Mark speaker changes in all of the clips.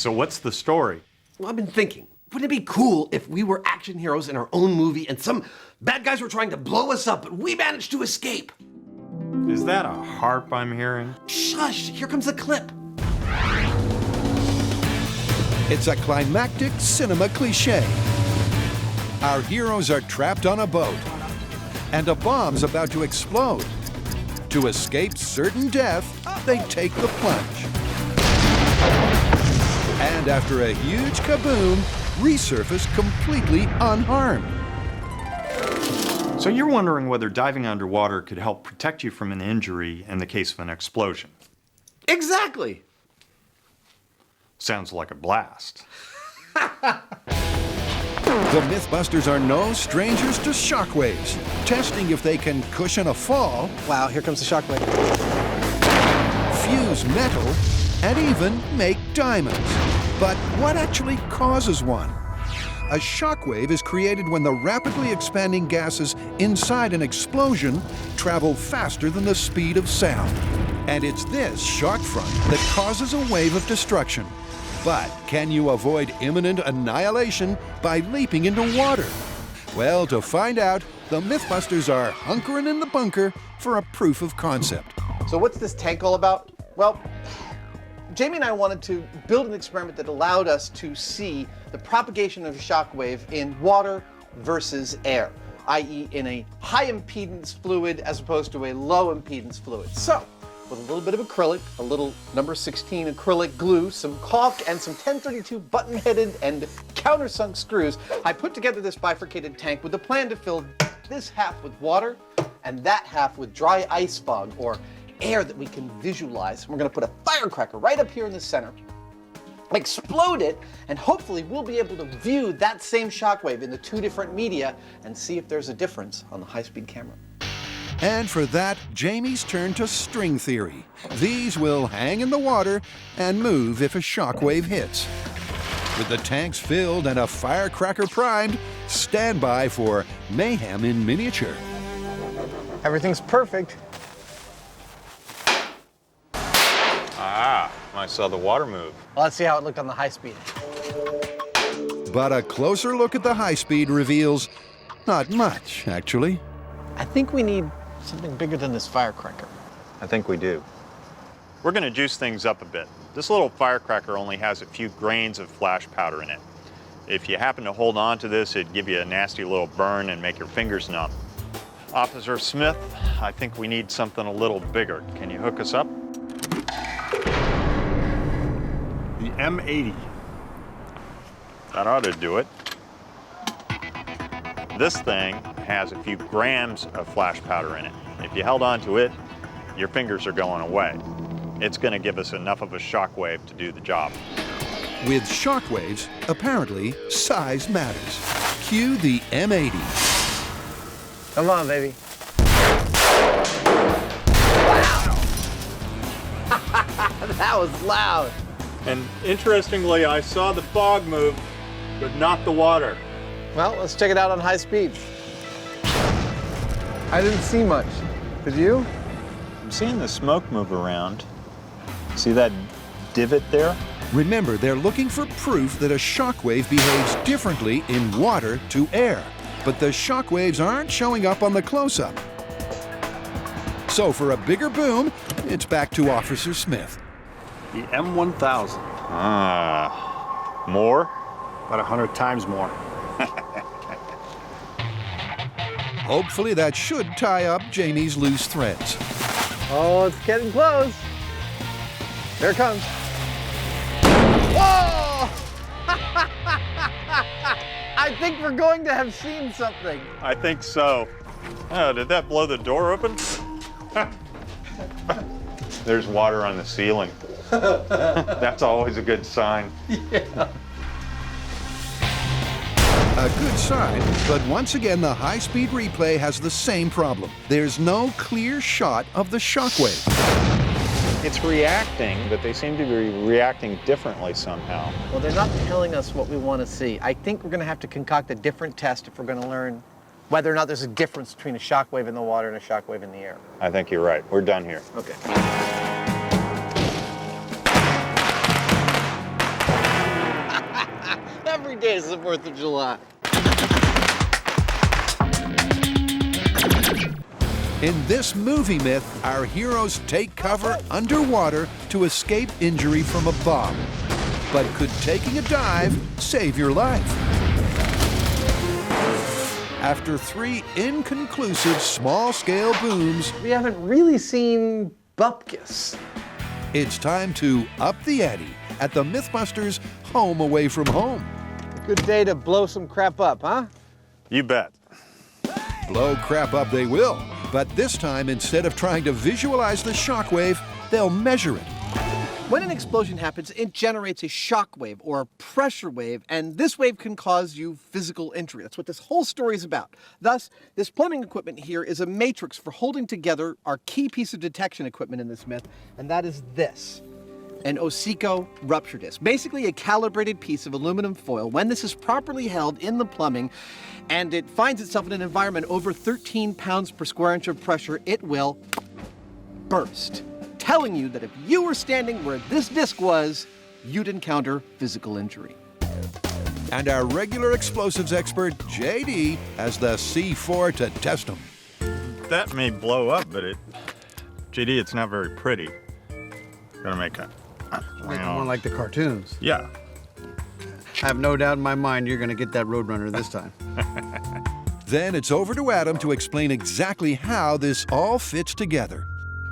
Speaker 1: So what's the story?
Speaker 2: Well, I've been thinking, wouldn't it be cool if we were action heroes in our own movie and some bad guys were trying to blow us up, but we managed to escape?
Speaker 1: Is that a harp I'm hearing?
Speaker 2: Shush, here comes the clip.
Speaker 3: It's a climactic cinema cliche. Our heroes are trapped on a boat, and a bomb's about to explode. To escape certain death, they take the plunge. And after a huge kaboom, resurface completely unharmed.
Speaker 1: So you're wondering whether diving underwater could help protect you from an injury in the case of an explosion.
Speaker 2: Exactly.
Speaker 1: Sounds like a blast.
Speaker 3: The MythBusters are no strangers to shockwaves, testing if they can cushion a fall,
Speaker 4: Wow, here comes the shockwave.
Speaker 3: fuse metal, and even make diamonds. But what actually causes one? A shockwave is created when the rapidly expanding gases inside an explosion travel faster than the speed of sound. And it's this shock front that causes a wave of destruction. But can you avoid imminent annihilation by leaping into water? Well, to find out, the MythBusters are hunkering in the bunker for a proof of concept.
Speaker 4: So what's this tank all about? Well, Jamie and I wanted to build an experiment that allowed us to see the propagation of a shockwave in water versus air, i.e. in a high impedance fluid as opposed to a low impedance fluid. So, with a little bit of acrylic, a little number 16 acrylic glue, some caulk, and some 1032 button-headed and countersunk screws, I put together this bifurcated tank with the plan to fill this half with water and that half with dry ice fog, or air that we can visualize. We're gonna put a firecracker right up here in the center, explode it, and hopefully we'll be able to view that same shockwave in the two different media and see if there's a difference on the high-speed camera.
Speaker 3: And for that, Jamie's turned to string theory. These will hang in the water and move if a shockwave hits. With the tanks filled and a firecracker primed, stand by for mayhem in miniature.
Speaker 4: Everything's perfect.
Speaker 1: Ah, I saw the water move.
Speaker 4: Well, let's see how it looked on the high speed.
Speaker 3: But a closer look at the high speed reveals not much, actually.
Speaker 4: I think we need something bigger than this firecracker.
Speaker 1: I think we do. We're going to juice things up a bit. This little firecracker only has a few grains of flash powder in it. If you happen to hold on to this, it'd give you a nasty little burn and make your fingers numb. Officer Smith, I think we need something a little bigger. Can you hook us up? The M80. That ought to do it. This thing has a few grams of flash powder in it. If you held on to it, your fingers are going away. It's going to give us enough of a shockwave to do the job.
Speaker 3: With shockwaves, apparently size matters. Cue the M80.
Speaker 4: Come on, baby. Wow! That was loud.
Speaker 1: And interestingly, I saw the fog move, but not the water.
Speaker 4: Well, let's check it out on high speed. I didn't see much. Did you?
Speaker 1: I'm seeing the smoke move around. See that divot there?
Speaker 3: Remember, they're looking for proof that a shockwave behaves differently in water to air. But the shockwaves aren't showing up on the close-up. So for a bigger boom, it's back to Officer Smith.
Speaker 5: The M1000.
Speaker 1: Ah, more?
Speaker 5: About 100 times more.
Speaker 3: Hopefully that should tie up Jamie's loose threads.
Speaker 4: Oh, it's getting close. There it comes. Whoa! I think we're going to have seen something.
Speaker 1: I think so. Oh, did that blow the door open? There's water on the ceiling. That's always a good sign.
Speaker 4: Yeah.
Speaker 3: A good sign, but once again the high-speed replay has the same problem. There's no clear shot of the shockwave.
Speaker 1: It's reacting, but they seem to be reacting differently somehow.
Speaker 4: Well, they're not telling us what we want to see. I think we're going to have to concoct a different test if we're going to learn whether or not there's a difference between a shockwave in the water and a shockwave in the air.
Speaker 1: I think you're right. We're done here.
Speaker 4: Okay. Every day is the 4th of July.
Speaker 3: In this movie myth, our heroes take cover underwater to escape injury from a bomb. But could taking a dive save your life? After 3 inconclusive small-scale booms,
Speaker 4: We haven't really seen Bupkis.
Speaker 3: it's time to up the ante at the MythBusters Home Away from Home.
Speaker 4: Good day to blow some crap up, huh?
Speaker 1: You bet.
Speaker 3: Blow crap up they will, but this time, instead of trying to visualize the shockwave, they'll measure it.
Speaker 4: When an explosion happens, it generates a shock wave or a pressure wave, and this wave can cause you physical injury. That's what this whole story is about. Thus, this plumbing equipment here is a matrix for holding together our key piece of detection equipment in this myth, and that is this. An Osico rupture disc, basically a calibrated piece of aluminum foil. When this is properly held in the plumbing and it finds itself in an environment over 13 pounds per square inch of pressure, it will burst, telling you that if you were standing where this disc was, you'd encounter physical injury.
Speaker 3: And our regular explosives expert, JD, has the C4 to test them.
Speaker 1: That may blow up, but JD, it's not very pretty. Gotta make a.
Speaker 5: Make it more like the cartoons.
Speaker 1: Yeah.
Speaker 5: I have no doubt in my mind you're going to get that Roadrunner this time.
Speaker 3: Then it's over to Adam to explain exactly how this all fits together.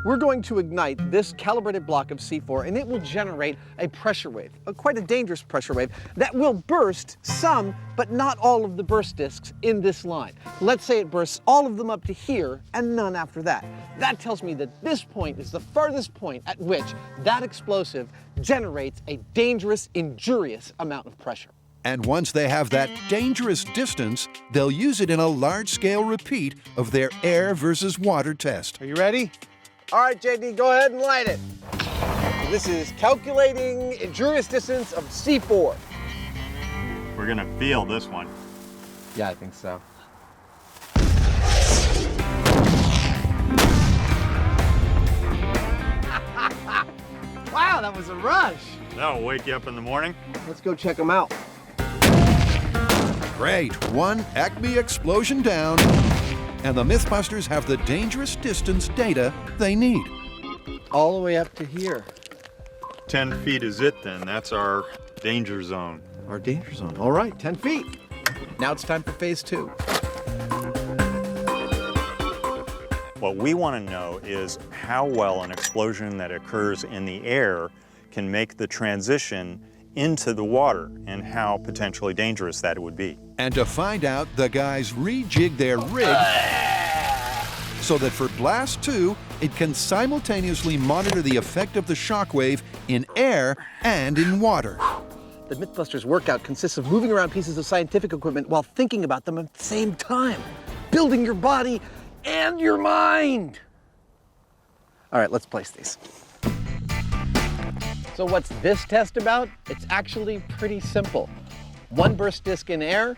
Speaker 4: We're going to ignite this calibrated block of C4 and it will generate a pressure wave, quite a dangerous pressure wave, that will burst some, but not all of the burst discs in this line. Let's say it bursts all of them up to here and none after that. That tells me that this point is the farthest point at which that explosive generates a dangerous, injurious amount of pressure.
Speaker 3: And once they have that dangerous distance, they'll use it in a large-scale repeat of their air versus water test.
Speaker 5: Are you ready?
Speaker 4: All right, JD, go ahead and light it. This is calculating injurious distance of C4.
Speaker 1: We're gonna feel this one.
Speaker 4: Yeah, I think so. Wow, that was a rush.
Speaker 1: That'll wake you up in the morning.
Speaker 4: Let's go check them out.
Speaker 3: Great, 1 Acme explosion down, and the MythBusters have the dangerous distance data they need.
Speaker 4: All the way up to here.
Speaker 1: 10 feet is it then. That's our danger zone.
Speaker 4: Our danger zone. All right, 10 feet. Now it's time for phase 2.
Speaker 1: What we want to know is how well an explosion that occurs in the air can make the transition into the water and how potentially dangerous that would be.
Speaker 3: And to find out, the guys rejig their rig so that for Blast 2, it can simultaneously monitor the effect of the shockwave in air and in water.
Speaker 4: The MythBusters workout consists of moving around pieces of scientific equipment while thinking about them at the same time, building your body and your mind. All right, let's place these. So what's this test about? It's actually pretty simple. 1 burst disc in air,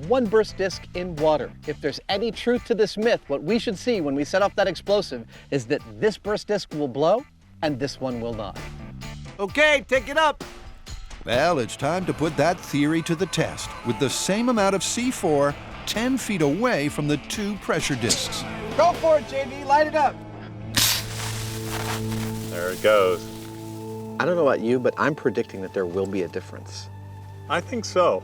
Speaker 4: 1 burst disc in water. If there's any truth to this myth, what we should see when we set off that explosive is that this burst disc will blow and this one will not. Okay, take it up.
Speaker 3: Well, it's time to put that theory to the test with the same amount of C4 10 feet away from the 2 pressure discs.
Speaker 4: Go for it, JD, light it up.
Speaker 1: There it goes.
Speaker 4: I don't know about you, but I'm predicting that there will be a difference.
Speaker 1: I think so.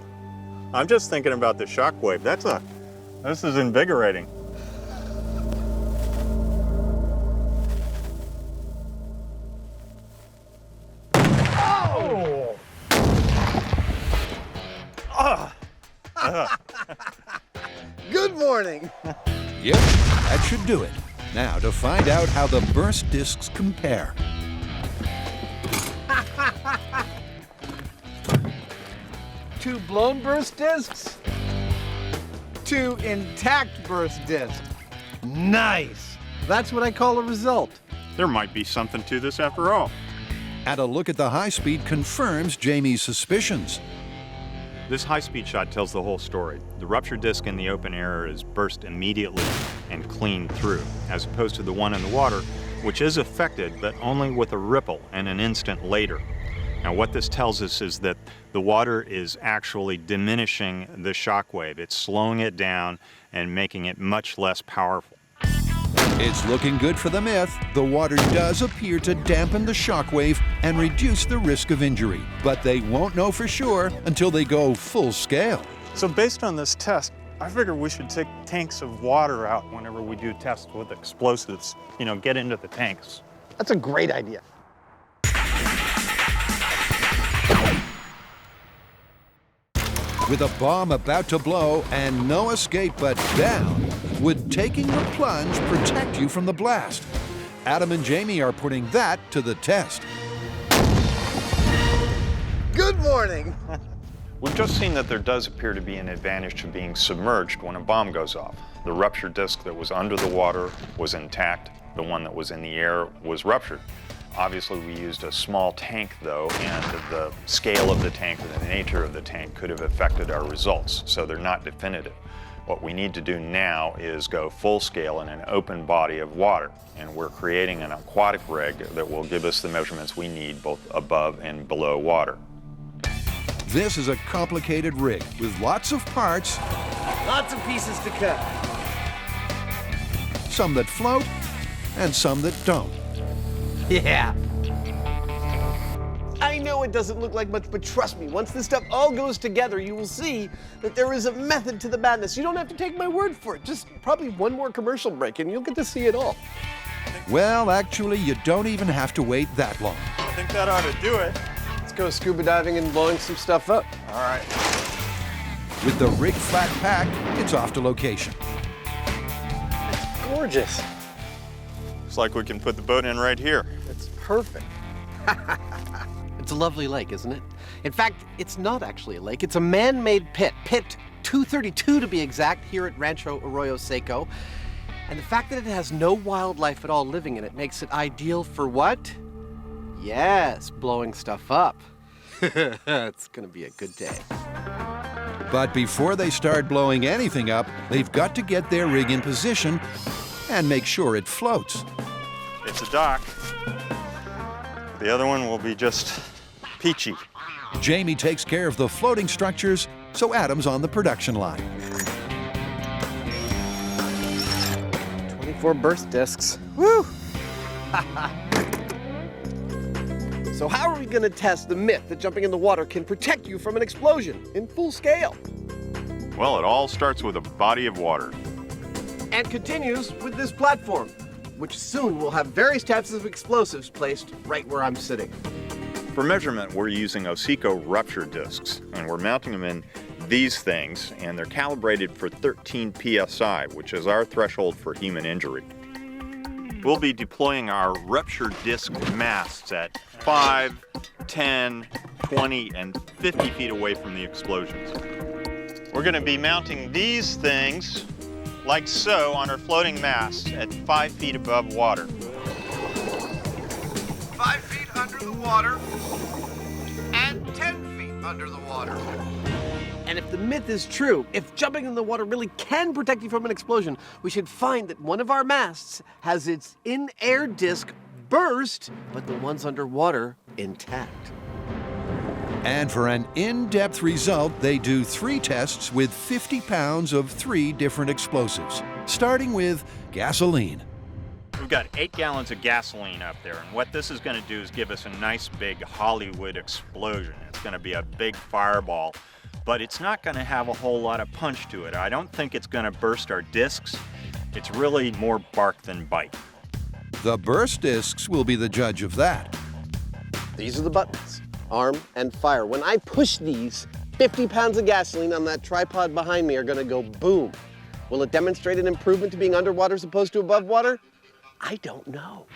Speaker 1: I'm just thinking about the shockwave. This is invigorating.
Speaker 4: Oh! Good morning.
Speaker 3: Yep, that should do it. Now to find out how the burst discs compare.
Speaker 4: 2 blown burst discs, 2 intact burst discs. Nice. That's what I call a result.
Speaker 1: There might be something to this after all.
Speaker 3: And a look at the high speed confirms Jamie's suspicions.
Speaker 1: This high-speed shot tells the whole story. The rupture disc in the open air is burst immediately and clean through, as opposed to the one in the water, which is affected, but only with a ripple and an instant later. Now what this tells us is that the water is actually diminishing the shock wave. It's slowing it down and making it much less powerful.
Speaker 3: It's looking good for the myth. The water does appear to dampen the shockwave and reduce the risk of injury. But they won't know for sure until they go full scale.
Speaker 6: So based on this test, I figure we should take tanks of water out whenever we do tests with explosives. You know, get into the tanks.
Speaker 4: That's a great idea.
Speaker 3: With a bomb about to blow and no escape but down, would taking the plunge protect you from the blast? Adam and Jamie are putting that to the test.
Speaker 4: Good morning.
Speaker 1: We've just seen that there does appear to be an advantage to being submerged when a bomb goes off. The ruptured disc that was under the water was intact. The one that was in the air was ruptured. Obviously, we used a small tank, though, and the scale of the tank and the nature of the tank could have affected our results, so they're not definitive. What we need to do now is go full scale in an open body of water, and we're creating an aquatic rig that will give us the measurements we need both above and below water.
Speaker 3: This is a complicated rig with lots of parts,
Speaker 2: Lots of pieces to cut.
Speaker 3: some that float and some that don't.
Speaker 2: Yeah.
Speaker 4: I know it doesn't look like much, but trust me, once this stuff all goes together, you will see that there is a method to the madness. You don't have to take my word for it. Just probably one more commercial break and you'll get to see it all.
Speaker 3: Well, actually, you don't even have to wait that long.
Speaker 6: I think that ought to do it.
Speaker 4: Let's go scuba diving and blowing some stuff up.
Speaker 6: All right.
Speaker 3: With the rig flat packed, it's off to location.
Speaker 4: Gorgeous.
Speaker 1: Looks like we can put the boat in right here.
Speaker 4: It's perfect.
Speaker 2: It's a lovely lake, isn't it? In fact, it's not actually a lake. It's a man-made pit. Pit 232 to be exact, here at Rancho Arroyo Seco. And the fact that it has no wildlife at all living in it makes it ideal for what? Yes, blowing stuff up. It's gonna be a good day.
Speaker 3: But before they start blowing anything up, they've got to get their rig in position and make sure it floats.
Speaker 1: It's a dock. The other one will be just peachy.
Speaker 3: Jamie takes care of the floating structures, so Adam's on the production line.
Speaker 4: 24 burst discs. Woo! So how are we going to test the myth that jumping in the water can protect you from an explosion in full scale?
Speaker 1: Well, it all starts with a body of water.
Speaker 4: And continues with this platform, which soon will have various types of explosives placed right where I'm sitting.
Speaker 1: For measurement, we're using Oseco rupture discs, and we're mounting them in these things, and they're calibrated for 13 psi, which is our threshold for human injury. We'll be deploying our rupture disc masts at 5, 10, 20, and 50 feet away from the explosions. We're going to be mounting these things like so on our floating masts at 5 feet above water.
Speaker 5: 5 feet under the water and 10 feet under the water.
Speaker 4: And if the myth is true, if jumping in the water really can protect you from an explosion, we should find that one of our masts has its in-air disc burst, but the ones underwater intact.
Speaker 3: And for an in-depth result, they do 3 tests with 50 pounds of 3 different explosives, starting with gasoline.
Speaker 1: We've got 8 gallons of gasoline up there, and what this is going to do is give us a nice big Hollywood explosion. It's going to be a big fireball, but it's not going to have a whole lot of punch to it. I don't think it's going to burst our discs. It's really more bark than bite.
Speaker 3: The burst discs will be the judge of that.
Speaker 4: These are the buttons, arm and fire. When I push these, 50 pounds of gasoline on that tripod behind me are going to go boom. Will it demonstrate an improvement to being underwater as opposed to above water? I don't know.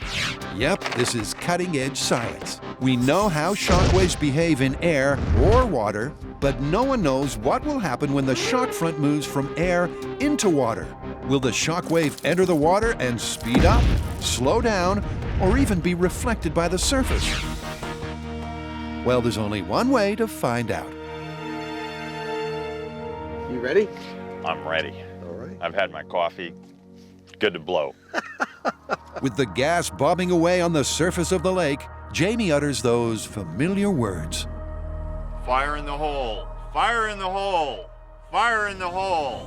Speaker 3: Yep, this is cutting-edge science. We know how shockwaves behave in air or water, but no one knows what will happen when the shock front moves from air into water. Will the shockwave enter the water and speed up, slow down, or even be reflected by the surface? Well, there's only one way to find out.
Speaker 4: You ready?
Speaker 1: I'm ready.
Speaker 4: All right.
Speaker 1: I've had my coffee. Good to blow.
Speaker 3: With the gas bobbing away on the surface of the lake, Jamie utters those familiar words.
Speaker 1: Fire in the hole! Fire in the hole! Fire in the hole!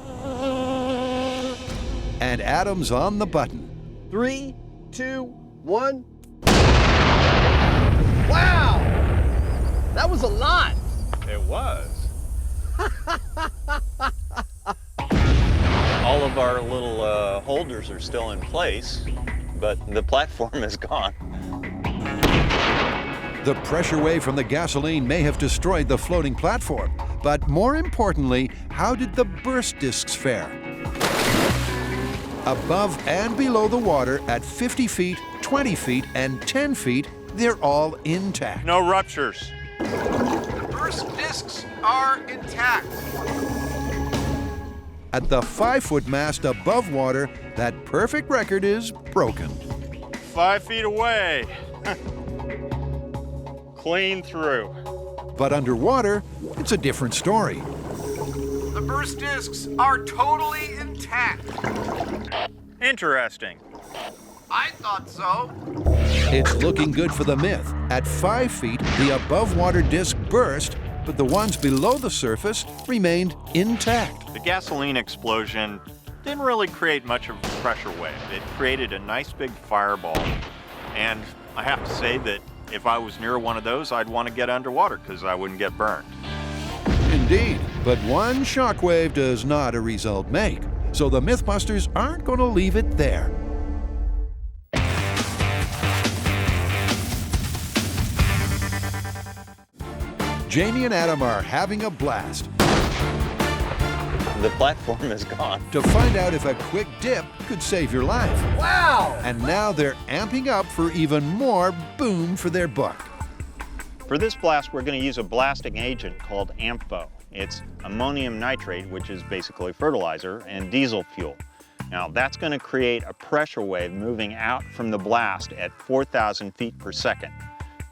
Speaker 3: And Adam's on the button.
Speaker 2: 3, 2, 1.
Speaker 4: Wow! That was a lot.
Speaker 1: It was. All of our little holders are still in place, but the platform is gone.
Speaker 3: The pressure wave from the gasoline may have destroyed the floating platform, but more importantly, how did the burst discs fare? Above and below the water at 50 feet, 20 feet, and 10 feet, they're all intact.
Speaker 1: No ruptures.
Speaker 5: Burst discs are intact.
Speaker 3: At the 5-foot mast above water, that perfect record is broken.
Speaker 1: 5 feet away. Clean through.
Speaker 3: But underwater, it's a different story.
Speaker 5: The burst discs are totally intact.
Speaker 1: Interesting.
Speaker 5: I thought so.
Speaker 3: It's looking good for the Myth. At 5 feet, the above-water disc burst, but the ones below the surface remained intact.
Speaker 1: The gasoline explosion didn't really create much of a pressure wave. It created a nice big fireball. And I have to say that if I was near one of those, I'd want to get underwater because I wouldn't get burned.
Speaker 3: Indeed, but one shockwave does not a result make. So the MythBusters aren't going to leave it there. Jamie and Adam are having a blast.
Speaker 1: The platform is gone.
Speaker 3: To find out if a quick dip could save your life.
Speaker 4: Wow!
Speaker 3: And now they're amping up for even more boom for their buck.
Speaker 1: For this blast, we're going to use a blasting agent called ANFO. It's ammonium nitrate, which is basically fertilizer, and diesel fuel. Now, that's going to create a pressure wave moving out from the blast at 4,000 feet per second.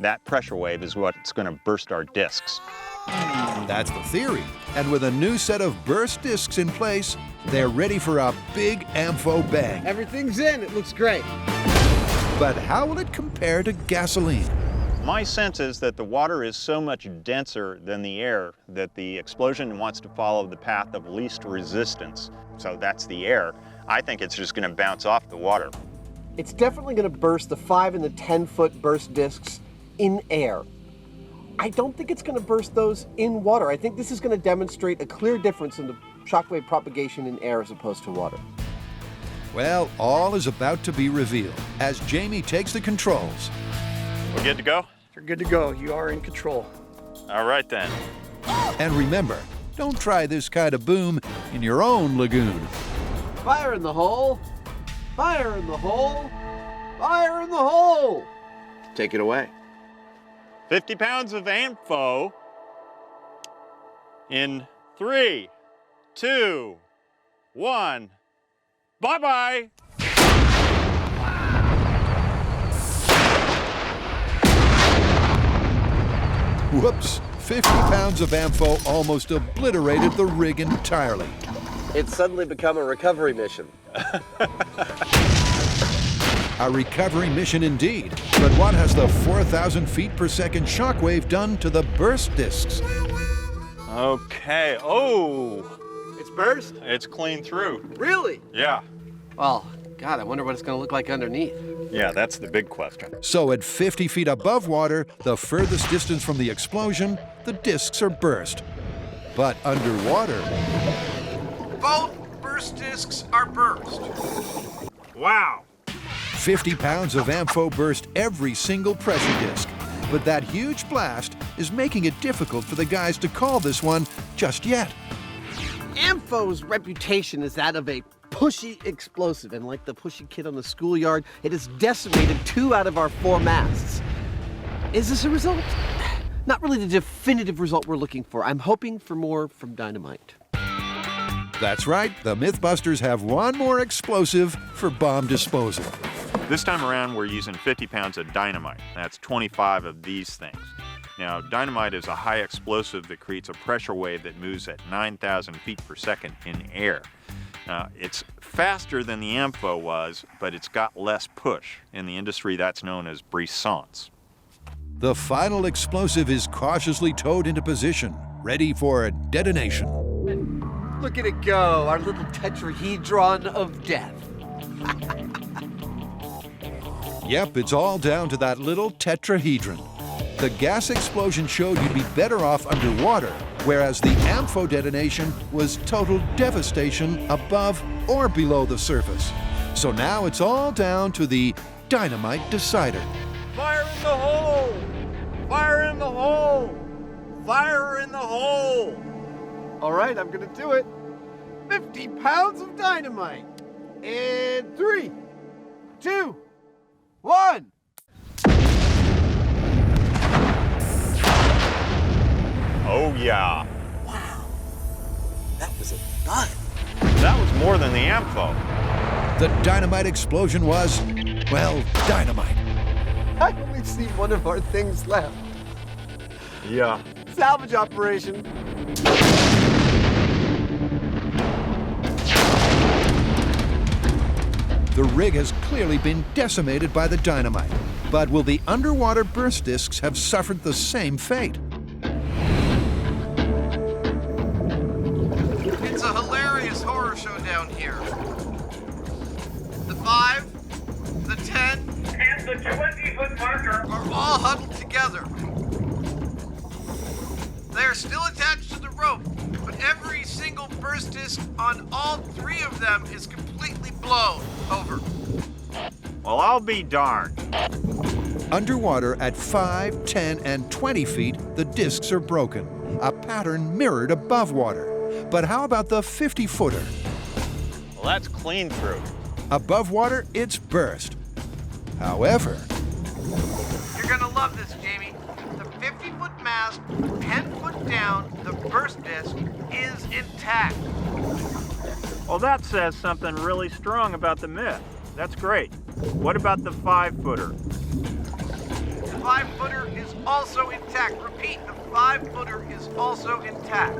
Speaker 1: That pressure wave is what's going to burst our discs.
Speaker 3: That's the theory. And with a new set of burst discs in place, they're ready for a big ANFO bang.
Speaker 2: Everything's in. It looks great.
Speaker 3: But how will it compare to gasoline?
Speaker 1: My sense is that the water is so much denser than the air that the explosion wants to follow the path of least resistance. So that's the air. I think it's just going to bounce off the water.
Speaker 2: It's definitely going to burst the 5 and the 10-foot burst discs in air. I don't think it's going to burst those in water. I think this is going to demonstrate a clear difference in the shockwave propagation in air as opposed to water.
Speaker 3: Well, all is about to be revealed as Jamie takes the controls.
Speaker 1: We're good to go?
Speaker 7: You're good to go. You are in control.
Speaker 1: All right then.
Speaker 3: And remember, don't try this kind of boom in your own lagoon.
Speaker 2: Fire in the hole! Fire in the hole! Fire in the hole! Take it away.
Speaker 1: 50 pounds of ANFO in 3, 2, 1. Bye-bye.
Speaker 3: Whoops, 50 pounds of ANFO almost obliterated the rig entirely.
Speaker 2: It's suddenly become a recovery mission.
Speaker 3: A recovery mission indeed. But what has the 4,000 feet per second shockwave done to the burst discs?
Speaker 1: Okay. Oh,
Speaker 2: It's burst?
Speaker 1: it's clean through.
Speaker 2: Really?
Speaker 1: Yeah.
Speaker 2: Well, God, I wonder what it's going to look like underneath.
Speaker 1: Yeah, that's the big question.
Speaker 3: So at 50 feet above water, the furthest distance from the explosion, the discs are burst. But underwater,
Speaker 5: Both burst discs are burst.
Speaker 1: Wow.
Speaker 3: 50 pounds of ANFO burst every single pressure disc. But that huge blast is making it difficult for the guys to call this one just yet.
Speaker 2: ANFO's reputation is that of a pushy explosive, and like the pushy kid on the schoolyard, it has decimated 2 out of our 4 masts. Is this a result? Not really the definitive result we're looking for. I'm hoping for more from Dynamite.
Speaker 3: That's right, the MythBusters have one more explosive for bomb disposal.
Speaker 1: This time around, we're using 50 pounds of dynamite. That's 25 of these things. Now, dynamite is a high explosive that creates a pressure wave that moves at 9,000 feet per second in air. It's faster than the ANFO was, but it's got less push. In the industry, that's known as brisance.
Speaker 3: The final explosive is cautiously towed into position, ready for a detonation.
Speaker 2: Look at it go, our little tetrahedron of death.
Speaker 3: Yep, it's all down to that little tetrahedron. The gas explosion showed you'd be better off underwater, whereas the ANFO detonation was total devastation above or below the surface. So now it's all down to the Dynamite decider.
Speaker 5: Fire in the hole! Fire in the hole! Fire in the hole!
Speaker 2: All right, I'm gonna do it. 50 pounds of dynamite. And 3, 2, 1.
Speaker 1: Oh yeah,
Speaker 2: That was a thud.
Speaker 1: that was more than the ANFO.
Speaker 3: The dynamite explosion was, well, dynamite.
Speaker 2: I only see one of our things left.
Speaker 1: Yeah.
Speaker 2: Salvage operation.
Speaker 3: The rig has clearly been decimated by the dynamite. But will the underwater burst discs have suffered the same fate?
Speaker 5: It's a hilarious horror show down here. The 5, the 10, and the 20-foot marker are all huddled together. They are still attached to the rope, but every single burst disc on all 3 of them is completely blown. Over.
Speaker 1: Well, I'll be darned.
Speaker 3: Underwater at 5, 10, and 20 feet, the discs are broken, a pattern mirrored above water. But how about the 50-footer?
Speaker 1: Well, that's clean through.
Speaker 3: Above water, it's burst. However,
Speaker 5: You're gonna love this, Jamie. The 50-foot mast, 10 foot down, the burst disc is intact.
Speaker 1: Well, that says something really strong about the myth. That's great. What about the 5-footer?
Speaker 5: The 5-footer is also intact. Repeat, the 5-footer is also intact.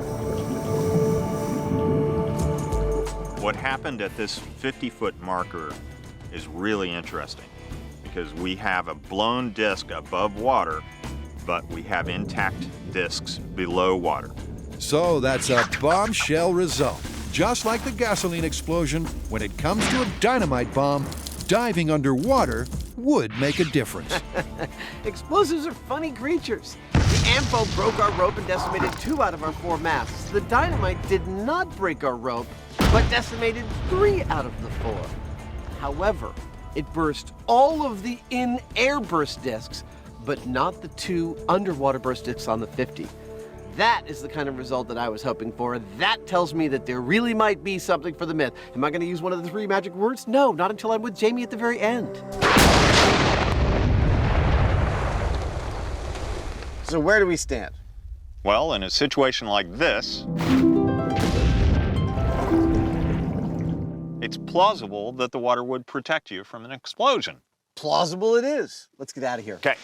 Speaker 1: What happened at this 50-foot marker is really interesting because we have a blown disc above water, but we have intact discs below water.
Speaker 3: so that's a bombshell result. Just like the gasoline explosion, when it comes to a dynamite bomb, diving underwater would make a difference.
Speaker 2: Explosives are funny creatures. The ANFO broke our rope and decimated 2 out of our 4 masts. The dynamite did not break our rope, but decimated 3 out of the 4. However, it burst all of the in-air burst discs, but not the 2 underwater burst discs on the 50. That is the kind of result that I was hoping for. That tells me that there really might be something for the myth. Am I going to use one of the 3 magic words? No, not until I'm with Jamie at the very end.
Speaker 4: So where do we stand?
Speaker 1: Well, in a situation like this, it's plausible that the water would protect you from an explosion.
Speaker 4: Plausible it is. Let's get out of here.
Speaker 1: Okay.